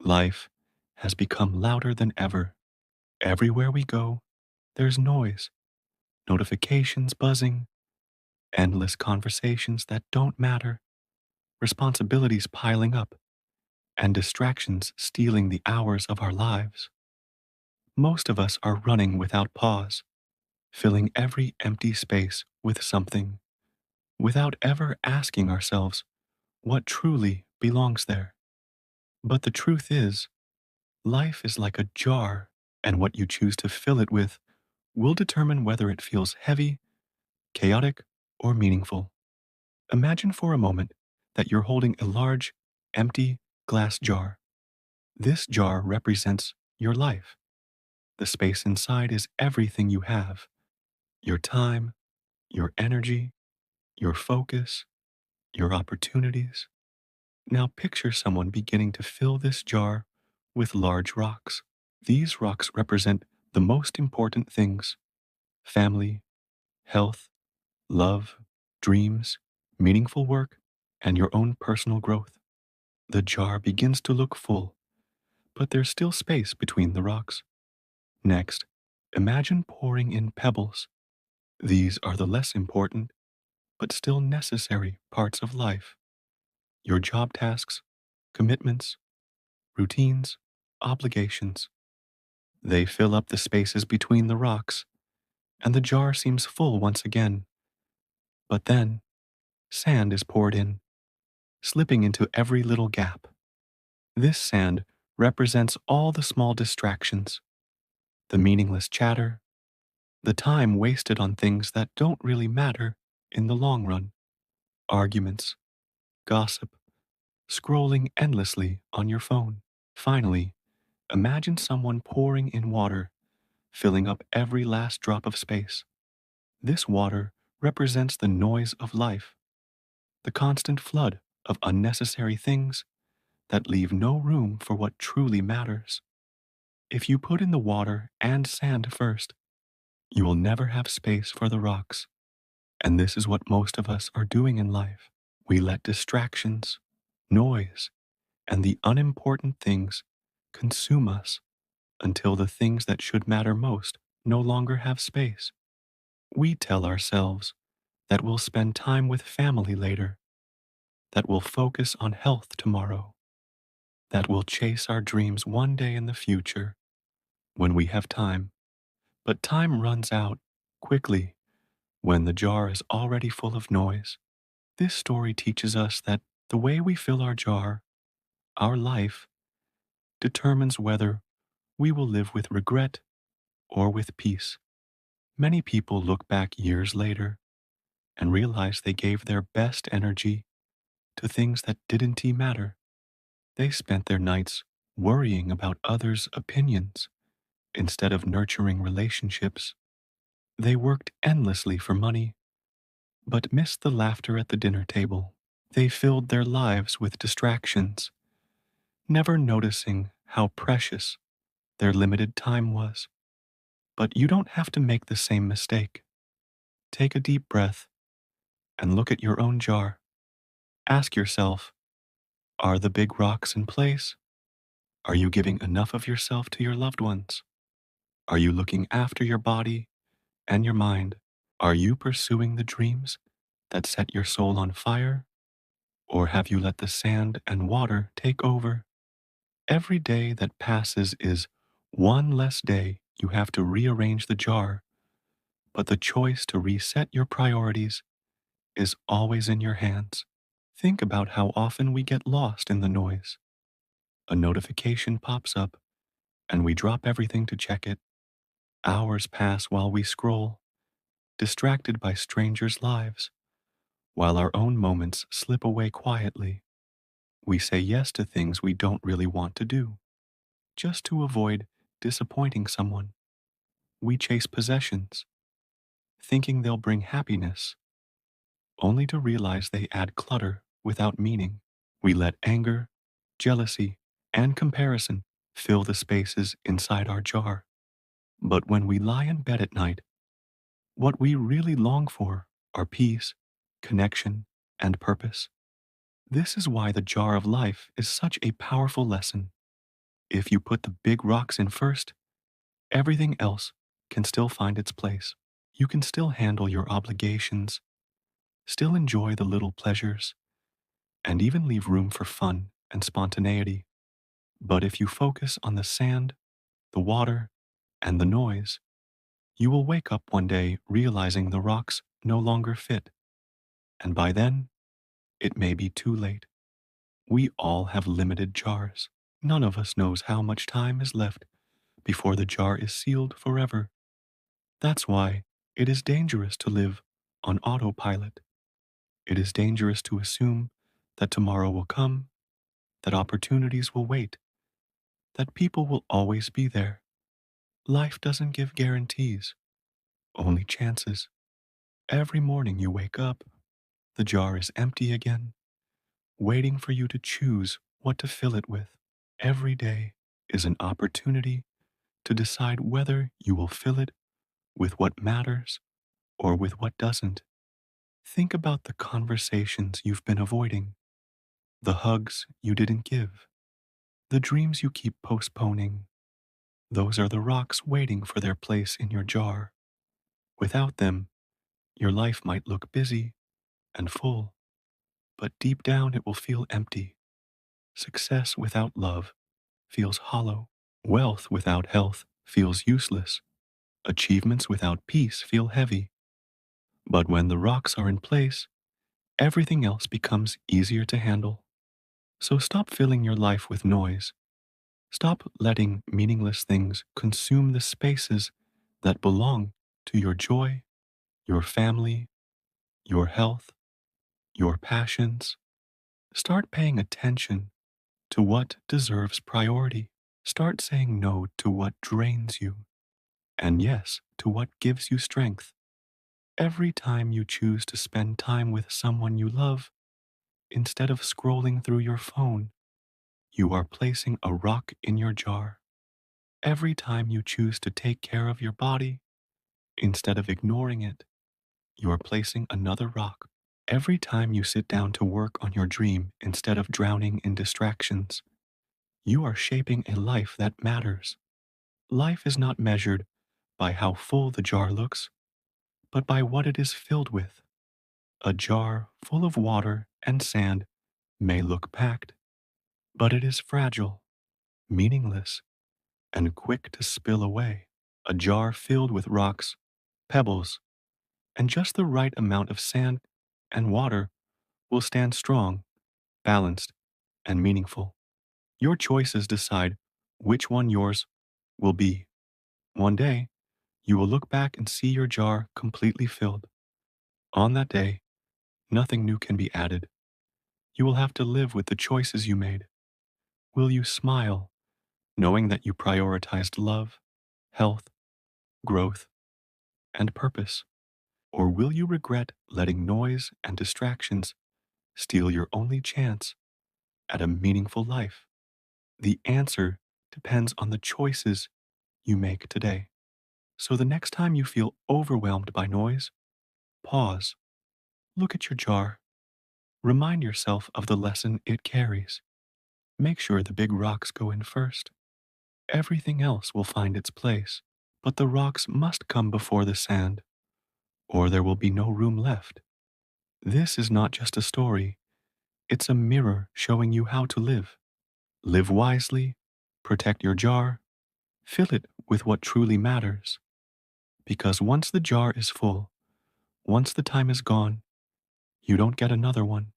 Life has become louder than ever. Everywhere we go, there's noise, notifications buzzing, endless conversations that don't matter, responsibilities piling up, and distractions stealing the hours of our lives. Most of us are running without pause, filling every empty space with something, without ever asking ourselves what truly belongs there. But the truth is, life is like a jar, and what you choose to fill it with will determine whether it feels heavy, chaotic, or meaningful. Imagine for a moment that you're holding a large, empty glass jar. This jar represents your life. The space inside is everything you have: your time, your energy, your focus, your opportunities. Now picture someone beginning to fill this jar with large rocks. These rocks represent the most important things: family, health, love, dreams, meaningful work, and your own personal growth. The jar begins to look full, but there's still space between the rocks. Next, imagine pouring in pebbles. These are the less important, but still necessary parts of life: your job tasks, commitments, routines, obligations. They fill up the spaces between the rocks, and the jar seems full once again. But then, sand is poured in, slipping into every little gap. This sand represents all the small distractions, the meaningless chatter, the time wasted on things that don't really matter in the long run: arguments, gossip, scrolling endlessly on your phone. Finally, imagine someone pouring in water, filling up every last drop of space. This water represents the noise of life, the constant flood of unnecessary things that leave no room for what truly matters. If you put in the water and sand first, you will never have space for the rocks. And this is what most of us are doing in life. We let distractions, noise, and the unimportant things consume us until the things that should matter most no longer have space. We tell ourselves that we'll spend time with family later, that we'll focus on health tomorrow, that we'll chase our dreams one day in the future when we have time. But time runs out quickly when the jar is already full of noise. This story teaches us that the way we fill our jar, our life, determines whether we will live with regret or with peace. Many people look back years later and realize they gave their best energy to things that didn't matter. They spent their nights worrying about others' opinions instead of nurturing relationships. They worked endlessly for money, but missed the laughter at the dinner table. They filled their lives with distractions, never noticing how precious their limited time was. But you don't have to make the same mistake. Take a deep breath and look at your own jar. Ask yourself, are the big rocks in place? Are you giving enough of yourself to your loved ones? Are you looking after your body and your mind? Are you pursuing the dreams that set your soul on fire? Or have you let the sand and water take over? Every day that passes is one less day you have to rearrange the jar, but the choice to reset your priorities is always in your hands. Think about how often we get lost in the noise. A notification pops up, and we drop everything to check it. Hours pass while we scroll, distracted by strangers' lives, while our own moments slip away quietly. We say yes to things we don't really want to do, just to avoid disappointing someone. We chase possessions, thinking they'll bring happiness, only to realize they add clutter without meaning. We let anger, jealousy, and comparison fill the spaces inside our jar. But when we lie in bed at night, what we really long for are peace, connection, and purpose. This is why the jar of life is such a powerful lesson. If you put the big rocks in first, everything else can still find its place. You can still handle your obligations, still enjoy the little pleasures, and even leave room for fun and spontaneity. But if you focus on the sand, the water, and the noise, you will wake up one day realizing the rocks no longer fit. And by then, it may be too late. We all have limited jars. None of us knows how much time is left before the jar is sealed forever. That's why it is dangerous to live on autopilot. It is dangerous to assume that tomorrow will come, that opportunities will wait, that people will always be there. Life doesn't give guarantees, only chances. Every morning you wake up, the jar is empty again, waiting for you to choose what to fill it with. Every day is an opportunity to decide whether you will fill it with what matters or with what doesn't. Think about the conversations you've been avoiding, the hugs you didn't give, the dreams you keep postponing. Those are the rocks waiting for their place in your jar. Without them, your life might look busy and full, but deep down it will feel empty. Success without love feels hollow. Wealth without health feels useless. Achievements without peace feel heavy. But when the rocks are in place, everything else becomes easier to handle. So stop filling your life with noise. Stop letting meaningless things consume the spaces that belong to your joy, your family, your health, your passions. Start paying attention to what deserves priority. Start saying no to what drains you, and yes to what gives you strength. Every time you choose to spend time with someone you love, instead of scrolling through your phone, you are placing a rock in your jar. Every time you choose to take care of your body, instead of ignoring it, you are placing another rock. Every time you sit down to work on your dream instead of drowning in distractions, you are shaping a life that matters. Life is not measured by how full the jar looks, but by what it is filled with. A jar full of water and sand may look packed, but it is fragile, meaningless, and quick to spill away. A jar filled with rocks, pebbles, and just the right amount of sand and water will stand strong, balanced, and meaningful. Your choices decide which one yours will be. One day, you will look back and see your jar completely filled. On that day, nothing new can be added. You will have to live with the choices you made. Will you smile, knowing that you prioritized love, health, growth, and purpose? Or will you regret letting noise and distractions steal your only chance at a meaningful life? The answer depends on the choices you make today. So the next time you feel overwhelmed by noise, pause, look at your jar, remind yourself of the lesson it carries. Make sure the big rocks go in first. Everything else will find its place, but the rocks must come before the sand, or there will be no room left. This is not just a story, it's a mirror showing you how to live. Live wisely, protect your jar, fill it with what truly matters. Because once the jar is full, once the time is gone, you don't get another one.